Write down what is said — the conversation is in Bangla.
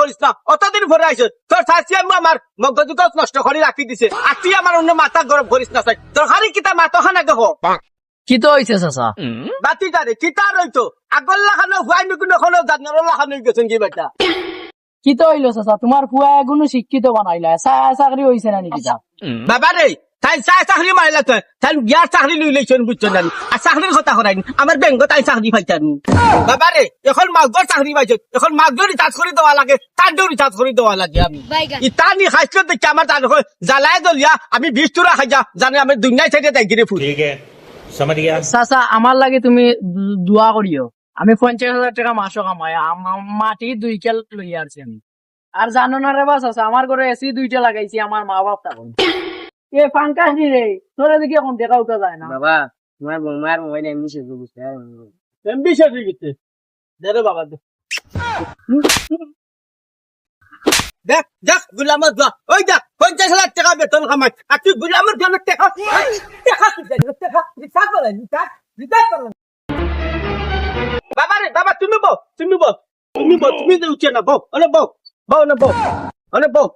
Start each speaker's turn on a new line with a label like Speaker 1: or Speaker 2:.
Speaker 1: করিস না অতদিন ভরে আইছ তোর শাশি আমি আমার মগজুত নষ্ট করে রাখি দিছে আর তুই আমার অন্য মাথা গরম করিস না চাই তোর খালি কিতা মাথা খানা দেখো
Speaker 2: কি তো হইছে চাচা
Speaker 1: বাতি তারে কিতা রইতো আগল লাখানো হুয়াই নুকুন খানো জানার লাখানো গেছেন কি বেটা
Speaker 2: কি তো হইলো চাচা তোমার ফুয়া এগুলো শিক্ষিত বানাইলা চাকরি হইছে না নাকি তা
Speaker 1: বাবা রে তাই চাকরি মারিলা তো তাই বিয়ার চাকরি লই লইছেন বুঝছো না আর চাকরির কথা করাই আমার ব্যাংক তাই চাকরি পাইতাম বাবা রে এখন মাগর চাকরি পাইছে এখন মাগর রিচার্জ করে দেওয়া লাগে তার রিচার্জ করে দেওয়া লাগে আমি ইটা নি খাইছিল দেখি আমার তার জ্বালায় দলিয়া আমি 20 টাকা খাই যা জানে আমি দুনিয়ায় ছেড়ে দেয় গিরে ফুল
Speaker 3: ठीक है समझ गया
Speaker 2: চাচা আমার লাগে তুমি দোয়া করিও আমি 50,000 টাকা মাসও কামাই মাটি 2 কেল লই আসছি আমি আর জানো না রে বাস আছে আমার ঘরে এসি 2টা লাগাইছি আমার মা বাপ তখন এ ফাঙ্কাস নি রে তোরা দেখি এখন দেখা উঠা যায় না
Speaker 4: বাবা তোমার বৌমার মোবাইল এমনি শেষ বুঝতে
Speaker 1: এমবি শেষ হয়ে গেছে দে রে বাবা দে দেখ দেখ গুলামত যা ওই দেখ 50,000 টাকা বেতন কামাই আর তুই গুলামত জন্য টাকা টাকা টাকা রিচার্জ করে রিচার্জ করে বাবা রে বাবা তুমি বল তুমি যে উঠে না বউ অনে বউ বউ না বউ অনে বউ